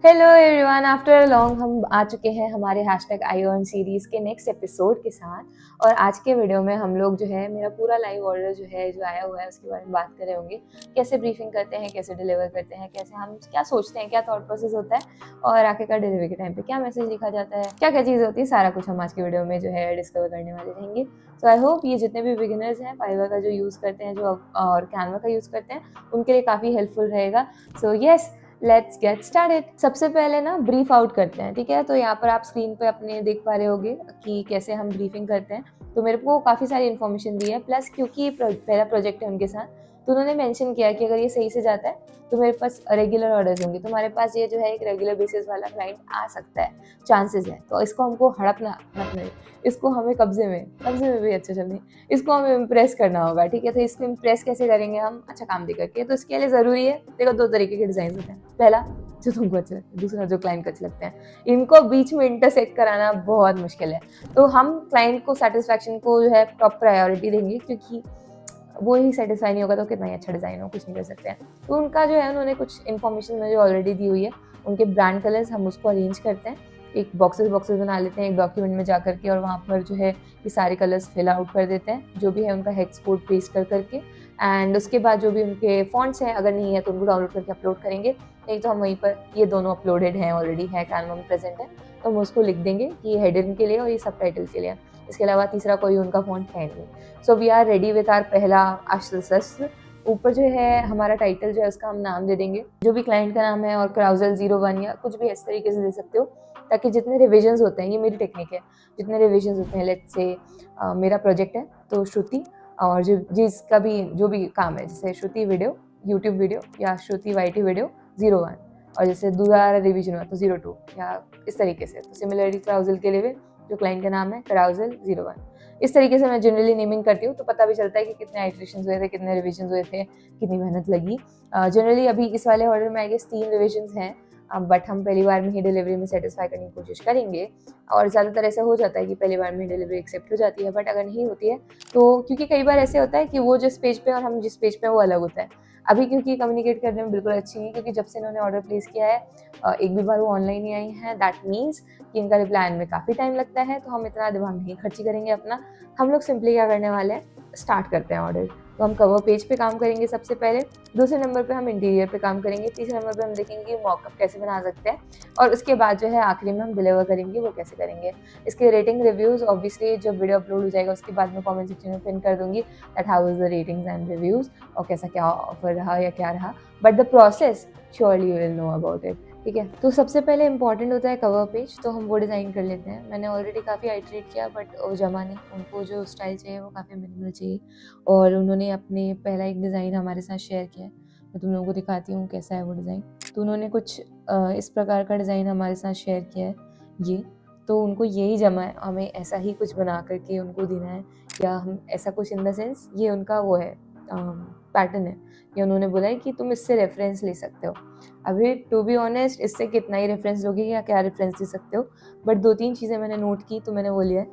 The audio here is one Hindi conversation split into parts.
Hello everyone, after a long हम आ चुके हैं हमारे हैशटैग आई अर्न सीरीज़ के नेक्स्ट एपिसोड के साथ। और आज के वीडियो में हम लोग जो है मेरा पूरा लाइव ऑर्डर जो आया हुआ है उसके बारे में बात कर रहे होंगे। कैसे ब्रीफिंग करते हैं, कैसे डिलीवर करते हैं, कैसे हम क्या सोचते हैं, क्या थॉट प्रोसेस होता है और आखिरकार डिलीवरी के टाइम पे क्या मैसेज लिखा जाता है, क्या क्या चीज़ होती है, सारा कुछ हम आज के वीडियो में जो है डिस्कवर करने वाले रहेंगे। सो आई होप ये जितने भी बिगिनर्स हैं फाइवर का जो यूज़ करते हैं जो और कैनवा का यूज़ करते हैं उनके लिए काफ़ी हेल्पफुल रहेगा। So yes, let's get started. सबसे पहले ना ब्रीफ आउट करते हैं, ठीक है। तो यहाँ पर आप स्क्रीन पे अपने देख पा रहे होगे कि कैसे हम ब्रीफिंग करते हैं। तो मेरे को काफ़ी सारी इन्फॉर्मेशन दी है, प्लस क्योंकि ये पहला प्रोजेक्ट है उनके साथ, तो उन्होंने मेंशन किया कि अगर ये सही से जाता है तो मेरे पास रेगुलर ऑर्डर्स होंगे। तुम्हारे पास ये जो है एक रेगुलर बेसिस वाला क्लाइंट आ सकता है, चांसेस है। तो इसको हमको हड़पना मत नहीं, इसको हमें कब्जे में भी अच्छा चल इसको हमें इम्प्रेस करना होगा, ठीक है। तो इसको इम्प्रेस कैसे करेंगे हम, अच्छा काम दे करके। तो इसके लिए ज़रूरी है, देखो दो तरीके के डिज़ाइन होते हैं। पहला जो तुमको अच्छे लगते हैं, दूसरा जो क्लाइंट को अच्छे लगते हैं। इनको बीच में इंटरसेक्ट कराना बहुत मुश्किल है। तो हम क्लाइंट को सेटिस्फैक्शन को जो है टॉप प्रायोरिटी देंगे, क्योंकि वो ही सेटिस्फाई नहीं होगा तो कितना ही अच्छा डिज़ाइन हो, कुछ नहीं कर सकते हैं। तो उनका जो है उन्होंने कुछ इन्फॉर्मेशन मुझे ऑलरेडी दी हुई है। उनके ब्रांड कलर्स हम उसको अरेंज करते हैं, एक बॉक्सेस बना लेते हैं एक डॉक्यूमेंट में जा करके, और वहाँ पर जो है ये सारे कलर्स फिल आउट कर देते हैं, जो भी है उनका हेक्स कोड पेस्ट कर करके। एंड उसके बाद जो भी उनके फॉन्ट्स हैं, अगर नहीं है तो उनको डाउनलोड करके अपलोड करेंगे, नहीं तो हम वहीं पर, ये दोनों अपलोडेड हैं ऑलरेडी, है कैनवा में प्रेजेंट है, तो हम उसको लिख देंगे कि ये हेडिंग के लिए और ये सबटाइटल के लिए। इसके अलावा तीसरा कोई उनका फॉन्ट है नहीं। So we are ready with our पहला अस्त्र। ऊपर जो है हमारा टाइटल जो है उसका हम नाम दे देंगे, जो भी क्लाइंट का नाम है, और क्राउजल 01 या कुछ भी इस तरीके से दे सकते हो, ताकि जितने रिविजन्स होते हैं, ये मेरी टेक्निक है, जितने रिविजन्स होते हैं, लेट्स से मेरा प्रोजेक्ट है तो श्रुति, और जिसका भी जो भी काम है, जैसे श्रुति वीडियो यूट्यूब वीडियो या श्रुति वाईटी वीडियो 01, और जैसे दोबारा रिविजन हुआ तो 02 या इस तरीके से। तो सिमिलरली क्राउजल के लिए भी जो क्लाइंट का नाम है क्राउजल 01, इस तरीके से मैं जनरली नेमिंग करती हूँ, तो पता भी चलता है कि कितने आइट्रेशंस हुए थे, कितने रिविजन्स हुए थे, कितनी मेहनत लगी। जनरली अभी इस वाले ऑर्डर में आई गेस 3 रिविजन्स हैं, बट हम पहली बार में ही डिलीवरी में सेटिस्फाई करने की कोशिश करेंगे। और ज़्यादातर ऐसा हो जाता है कि पहली बार में डिलीवरी एक्सेप्ट हो जाती है, बट अगर नहीं होती है तो, क्योंकि कई बार ऐसे होता है कि वो जिस पेज पे और हम जिस पेज पे वो अलग होता है। अभी क्योंकि कम्युनिकेट करने में बिल्कुल अच्छी नहीं, क्योंकि जब से इन्होंने ऑर्डर प्लेस किया है एक भी बार वो ऑनलाइन ही आई हैं, दैट मीन्स कि इनका रिप्लाई आने में काफ़ी टाइम लगता है, तो हम इतना दिमाग नहीं खर्ची करेंगे अपना। हम लोग सिंपली क्या करने वाले हैं, स्टार्ट करते हैं ऑर्डर। तो हम कवर पेज पे काम करेंगे सबसे पहले, दूसरे नंबर पे हम इंटीरियर पे काम करेंगे, तीसरे नंबर पे हम देखेंगे कि मॉकअप कैसे बना सकते हैं, और उसके बाद जो है आखिरी में हम डिलीवर करेंगे वो कैसे करेंगे। इसके रेटिंग रिव्यूज़ ऑब्वियसली जब वीडियो अपलोड हो जाएगा उसके बाद मैं कमेंट सेक्शन में पिन कर दूंगी that how is the ratings and reviews, और कैसा क्या ऑफर रहा या क्या रहा, but the process surely you will know about it, ठीक है। तो सबसे पहले इंपॉर्टेंट होता है कवर पेज, तो हम वो डिज़ाइन कर लेते हैं। मैंने ऑलरेडी काफ़ी आइटरेट किया, बट वो जमा नहीं, उनको जो स्टाइल चाहिए वो काफ़ी मिनिमल चाहिए, और उन्होंने अपने पहला एक डिज़ाइन हमारे साथ शेयर किया है। मैं तुम लोगों को दिखाती हूँ कैसा है वो डिज़ाइन। तो उन्होंने कुछ इस प्रकार का डिज़ाइन हमारे साथ शेयर किया है ये, तो उनको यही जमा है, हमें ऐसा ही कुछ बना करके उनको देना है, या हम ऐसा कुछ इन द सेंस ये उनका वो है पैटर्न है, या उन्होंने बोला है कि तुम इससे रेफरेंस ले सकते हो। अभी टू बी ऑनेस्ट इससे कितना ही रेफरेंस लोगे या क्या रेफरेंस दे सकते हो, बट 2-3 चीज़ें मैंने नोट की तो मैंने वो लिया है।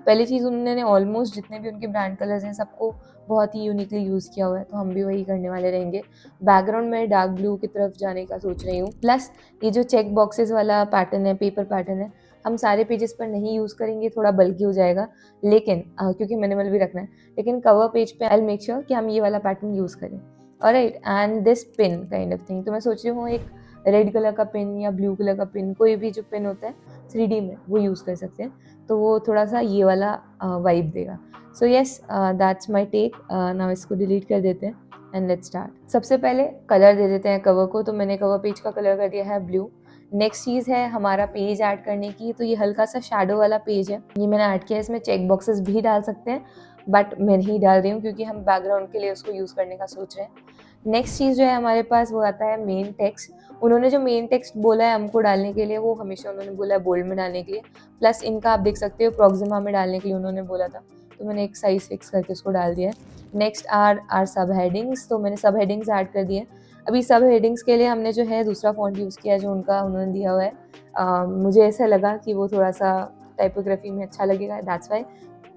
पहली चीज़, उन्होंने ऑलमोस्ट जितने भी उनके ब्रांड कलर्स हैं सबको बहुत ही यूनिकली यूज़ किया हुआ है, तो हम भी वही करने वाले रहेंगे। बैकग्राउंड में डार्क ब्लू की तरफ जाने का सोच रही हूँ, प्लस ये जो चेक बॉक्सेस वाला पैटर्न है, पेपर पैटर्न है, हम सारे पेजेस पर नहीं यूज़ करेंगे, थोड़ा बल्कि हो जाएगा, लेकिन क्योंकि मिनिमल भी रखना है, लेकिन कवर पेज पे आई विल मेक श्योर कि हम ये वाला पैटर्न यूज़ करें। Alright, and this pin kind of thing, तो मैं सोच रही हूँ एक रेड कलर का पिन या ब्लू कलर का पिन, कोई भी जो पिन होता है 3D में वो यूज़ कर सकते हैं, तो वो थोड़ा सा ये वाला वाइब देगा। So yes, that's my take. Now इसको डिलीट कर देते हैं एंड लेट्स स्टार्ट। सबसे पहले कलर दे देते हैं कवर को, तो मैंने कवर पेज का कलर कर दिया है ब्लू। नेक्स्ट चीज़ है हमारा पेज ऐड करने की, तो ये हल्का सा शैडो वाला पेज है, ये मैंने ऐड किया है। इसमें चेक बॉक्सेस भी डाल सकते हैं, बट मैं नहीं डाल रही हूँ क्योंकि हम बैकग्राउंड के लिए उसको यूज़ करने का सोच रहे हैं। नेक्स्ट चीज़ जो है हमारे पास वो आता है मेन टेक्स्ट। उन्होंने जो मेन टेक्स्ट बोला है हमको डालने के लिए, वो हमेशा उन्होंने बोला है बोल्ड में डालने के लिए, प्लस इनका आप देख सकते हो प्रॉक्सिमा में डालने के लिए उन्होंने बोला था, तो मैंने एक साइज फिक्स करके उसको डाल दिया है। नेक्स्ट आर सब हेडिंग्स, तो मैंने सब हेडिंग्स ऐड कर दिए। अभी सब हेडिंग्स के लिए हमने जो है दूसरा फॉन्ट यूज़ किया है जो उनका उन्होंने दिया हुआ है। मुझे ऐसा लगा कि वो थोड़ा सा टाइपोग्राफी में अच्छा लगेगा, दैट्स वाई,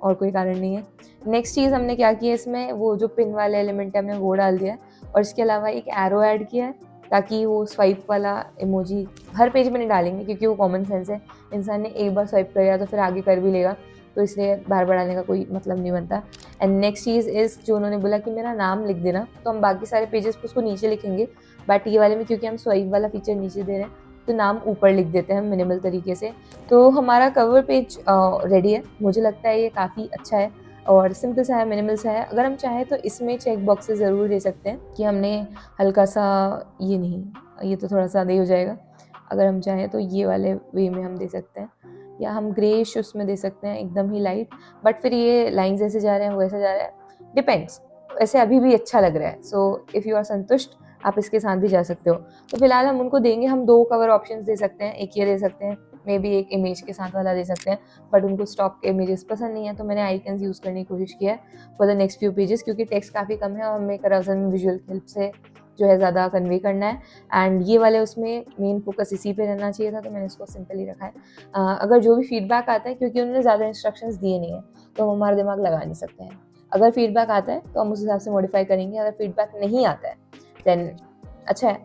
और कोई कारण नहीं है। नेक्स्ट चीज़ हमने क्या किया, इसमें वो जो पिन वाले एलिमेंट है हमने वो डाल दिया है, और इसके अलावा एक एरो ऐड किया है, ताकि वो स्वाइप वाला इमोजी हर पेज में नहीं डालेंगे, क्योंकि वो कॉमन सेंस है, इंसान ने एक बार स्वाइप कर लिया तो फिर आगे कर भी लेगा, तो इसलिए बार बार डालने का कोई मतलब नहीं बनता। एंड नेक्स्ट चीज़ इज़, जो उन्होंने बोला कि मेरा नाम लिख देना, तो हम बाकी सारे पेजेस पे उसको नीचे लिखेंगे, बट ये वाले में क्योंकि हम स्वाइप वाला फीचर नीचे दे रहे हैं तो नाम ऊपर लिख देते हैं मिनिमल तरीके से। तो हमारा कवर पेज रेडी है। मुझे लगता है ये काफ़ी अच्छा है और सिंपल सा है, मिनिमल सा है। अगर हम चाहें तो इसमें चेक बॉक्सेस ज़रूर दे सकते हैं कि हमने हल्का सा, ये नहीं, ये तो थोड़ा ज़्यादा ही हो जाएगा। अगर हम चाहें तो ये वाले वे में हम दे सकते हैं, या हम ग्रेइश उसमें दे सकते हैं, एकदम ही लाइट, बट फिर ये लाइन्स ऐसे जा रहे हैं, वो ऐसे जा रहा है, डिपेंड्स। वैसे अभी भी अच्छा लग रहा है, सो इफ़ यू आर संतुष्ट आप इसके साथ भी जा सकते हो। तो फिलहाल हम उनको देंगे, हम 2 कवर ऑप्शंस दे सकते हैं, एक ये दे सकते हैं, मे बी एक इमेज के साथ वाला दे सकते हैं, बट उनको स्टॉक इमेजेस पसंद नहीं है, तो मैंने आइकन्स यूज़ करने की कोशिश किया है for the next few pages, क्योंकि टेक्स्ट काफ़ी कम है और हमें कराउजल में विजुअल हेल्प से जो है ज़्यादा कन्वे करना है। एंड ये वाले उसमें मेन फोकस इसी पे रहना चाहिए था, तो मैंने इसको सिंपल ही रखा है। अगर जो भी फीडबैक आता है, क्योंकि उन्होंने ज़्यादा इंस्ट्रक्शंस दिए नहीं है, तो हम हमारा दिमाग लगा नहीं सकते हैं। अगर फीडबैक आता है तो हम उस हिसाब से मॉडिफाई करेंगे, अगर फीडबैक नहीं आता है देन अच्छा है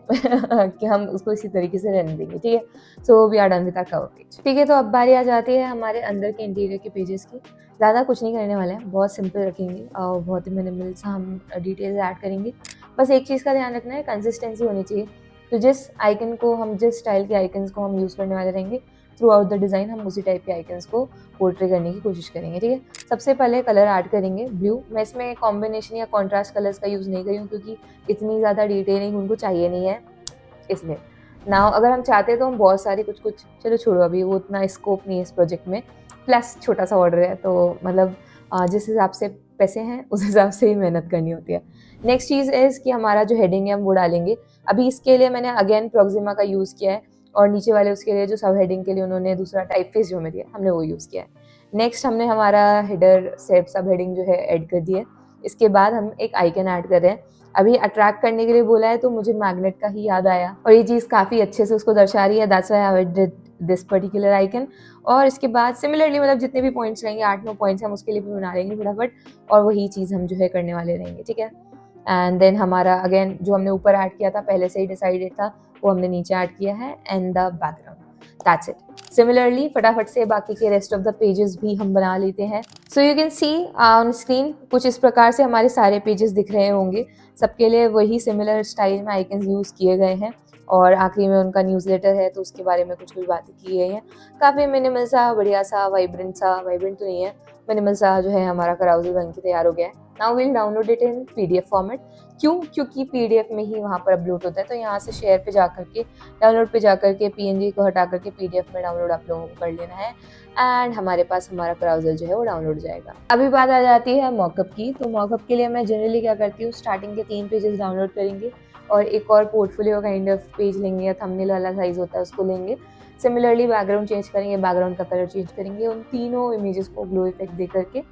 कि हम उसको इसी तरीके से रहने देंगे, ठीक है। So we are done with our cover page, ठीक है। तो अब बारी आ जाती है हमारे अंदर के इंटीरियर के पेजेस की। ज़्यादा कुछ नहीं करने वाले हैं, बहुत सिंपल रखेंगे और बहुत ही मिनिमल सा हम डिटेल्स ऐड करेंगे। बस एक चीज़ का ध्यान रखना है, कंसिस्टेंसी होनी चाहिए। तो जिस आइकन को हम, जिस स्टाइल के आइकन्स को हम यूज़ करने वाले रहेंगे थ्रू आउट द डिज़ाइन, हम उसी टाइप के आइकन्स को पोर्ट्रे करने की कोशिश करेंगे, ठीक है। सबसे पहले कलर ऐड करेंगे ब्लू। मैं इसमें कॉम्बिनेशन या कॉन्ट्रास्ट कलर्स का यूज़ नहीं करी हूँ, क्योंकि इतनी ज़्यादा डिटेलिंग उनको चाहिए नहीं है, इसलिए। नाउ अगर हम चाहते हैं तो हम बहुत सारी कुछ चलो छोड़ो, अभी वो उतना स्कोप नहीं है इस प्रोजेक्ट में, प्लस छोटा सा ऑर्डर है, तो मतलब जिस हिसाब से पैसे हैं उस हिसाब से ही मेहनत करनी होती है। नेक्स्ट चीज़ इज़ कि हमारा जो हेडिंग है हम वो डालेंगे। अभी इसके लिए मैंने अगेन प्रॉक्सिमा का यूज़ किया है, और नीचे वाले उसके लिए जो सब हेडिंग के लिए उन्होंने दूसरा टाइपफेस जो हमें दिया हमने वो यूज़ किया है। नेक्स्ट हमने हमारा हेडर सेट सब हेडिंग जो है ऐड कर दी है। इसके बाद हम एक आइकन ऐड कर रहे हैं। अभी अट्रैक्ट करने के लिए बोला है, तो मुझे मैग्नेट का ही याद आया, और ये चीज़ काफ़ी अच्छे से उसको दर्शा रही है, that's why I did this particular icon. और इसके बाद सिमिलरली, मतलब जितने भी पॉइंट्स रहेंगे, 8-9 पॉइंट्स हम उसके लिए भी बना लेंगे फटाफट, और वही चीज़ हम जो है करने वाले रहेंगे, ठीक है। एंड देन हमारा अगेन जो हमने ऊपर ऐड किया था, पहले से ही डिसाइडेड था, वो हमने नीचे ऐड किया है, and the background, that's it. Similarly फटाफट से बाकी के रेस्ट ऑफ द पेजेस भी हम बना लेते हैं। So you can see on screen कुछ इस प्रकार से हमारे सारे पेजेस दिख रहे होंगे। सबके लिए वही सिमिलर स्टाइल में आइकन्स यूज़ किए गए हैं, और आखिरी में उनका न्यूज़लेटर है, तो उसके बारे में कुछ बातें की गई हैं। काफ़ी मिनिमल सा, बढ़िया सा, वाइब्रेंट तो नहीं है, मिनिमल सा जो है हमारा कराउजल बन के तैयार हो गया है। Now will download it in PDF format. क्यों? क्योंकि पीडीएफ में ही वहाँ पर अपलोड होता है, तो यहाँ से शेयर पे जाकर के, डाउनलोड पे जाकर के पीएनजी को हटा करके पीडीएफ में डाउनलोड आप लोगों को कर लेना है, एंड हमारे पास हमारा कराउजल जो है वो डाउनलोड हो जाएगा। अभी बात आ जाती है मॉकअप की। तो मॉकअप के लिए मैं जनरली क्या करती हूँ, स्टार्टिंग के 3 पेजेस डाउनलोड करेंगे, और एक और पोर्टफोलियो काइंड ऑफ पेज लेंगे, या थंबनेल वाला साइज होता है उसको लेंगे। सिमिलरली बैकग्राउंड चेंज करेंगे, बैकग्राउंड का कलर चेंज करेंगे, उन तीनों इमेजेस को ग्लो इफेक्ट दे करके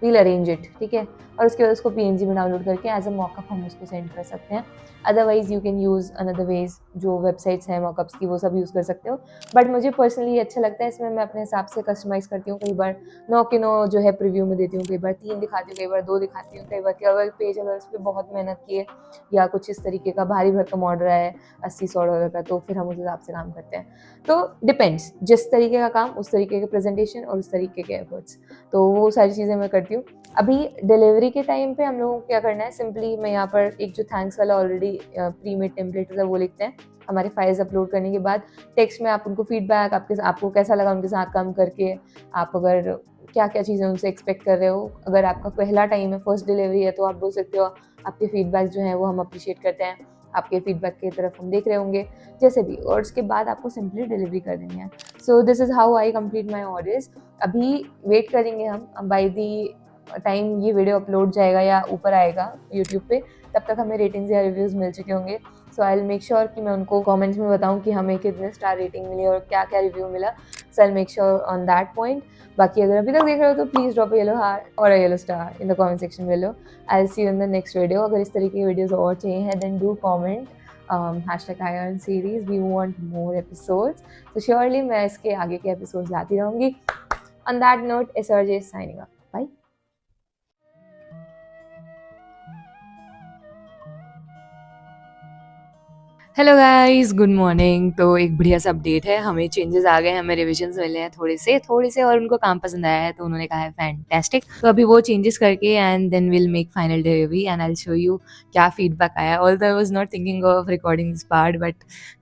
वील अरेंज इट, ठीक है। और उसके बाद उसको पीएनजी में डाउनलोड करके एज अ मॉकअप हम उसको सेंड कर सकते हैं। Otherwise you can use another ways, जो वेबसाइट्स हैं मॉकअप्स की वो सब यूज़ कर सकते हो, बट मुझे पर्सनली अच्छा लगता है, इसमें मैं अपने हिसाब से कस्टमाइज़ करती हूँ। कई बार 9 के 9 जो है प्रीव्यू में देती हूँ, कई बार 3 दिखाती हूँ, कई बार 2 दिखाती हूँ, कई बार अगर पेज अगर उस पर बहुत मेहनत की है या कुछ इस तरीके का भारी भरकम ऑर्डर है $80-100 का, तो फिर हम उस हिसाब से काम करते हैं। तो डिपेंड्स, जिस तरीके का काम उस तरीके के प्रेजेंटेशन और उस तरीके के एफर्ट्स, तो वो सारी चीज़ें मैं करती हूँ। अभी डिलीवरी के टाइम पे हम लोगों को क्या करना है, सिंपली मैं यहाँ पर एक जो थैंक्स वाला ऑलरेडी प्री मेड टेम्पलेट है वो लिखते हैं। हमारे फाइल्स अपलोड करने के बाद टेक्स्ट में आप उनको फीडबैक, आपको कैसा लगा उनके साथ काम करके, आप अगर क्या क्या चीज़ें उनसे एक्सपेक्ट कर रहे हो, अगर आपका पहला टाइम है, फर्स्ट डिलीवरी है, तो आप बोल सकते हो आपके फीडबैक जो हैं वो हम अप्रिशिएट करते हैं, आपके फीडबैक की तरफ हम देख रहे होंगे, जैसे भी, और उसके बाद आपको सिंपली डिलीवरी कर देनी है। So this is how I complete my orders. अभी वेट करेंगे हम, बाय दी टाइम ये वीडियो अपलोड जाएगा या ऊपर आएगा यूट्यूब पे, तब तक हमें रेटिंग्स या रिव्यूज़ मिल चुके होंगे। सो आई विल मेक श्योर कि मैं उनको कमेंट्स में बताऊं कि हमें कितने स्टार रेटिंग मिली और क्या क्या रिव्यू मिला। So I will make sure on that point. बाकी अगर अभी तक देख रहे हो तो please drop a yellow heart और a yellow star in the comment section below. I will see you in the next video. अगर इस तरीके की वीडियोज़ और चाहिए हैं then do comment #iron series, we want more episodes, so surely मैं इसके आगे के एपिसोड्स लाती रहूँगी। On that note, SRJ is signing off. Bye. Hello guys, good morning. तो एक बढ़िया सा अपडेट है, हमें चेंजेस आ गए हैं, हमें रिविजन्स मिले हैं थोड़े से और उनको काम पसंद आया है, तो उन्होंने कहा है फैंटास्टिक। तो अभी वो चेंजेस करके and then will make final delivery and I will show you क्या फीडबैक आया। Although I was not thinking of recording this part, but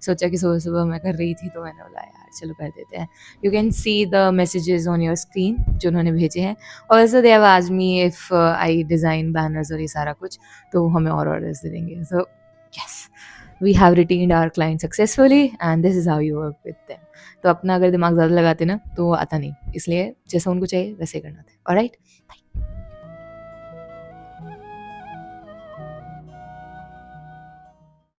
सोचा कि सुबह सुबह मैं कर रही थी तो मैंने बोला यार चलो कर देते हैं। You can see the messages on your screen जो उन्होंने भेजे हैं। Also they have asked me if I design banners और ये सारा कुछ, तो हमें और ऑर्डर्स दे देंगे। So yes, we have retained our client successfully and this is how you work with them. तो अपना अगर दिमाग ज़्यादा लगाते ना तो वो आता नहीं, इसलिए जैसा उनको चाहिए वैसे करना था। ऑलराइट।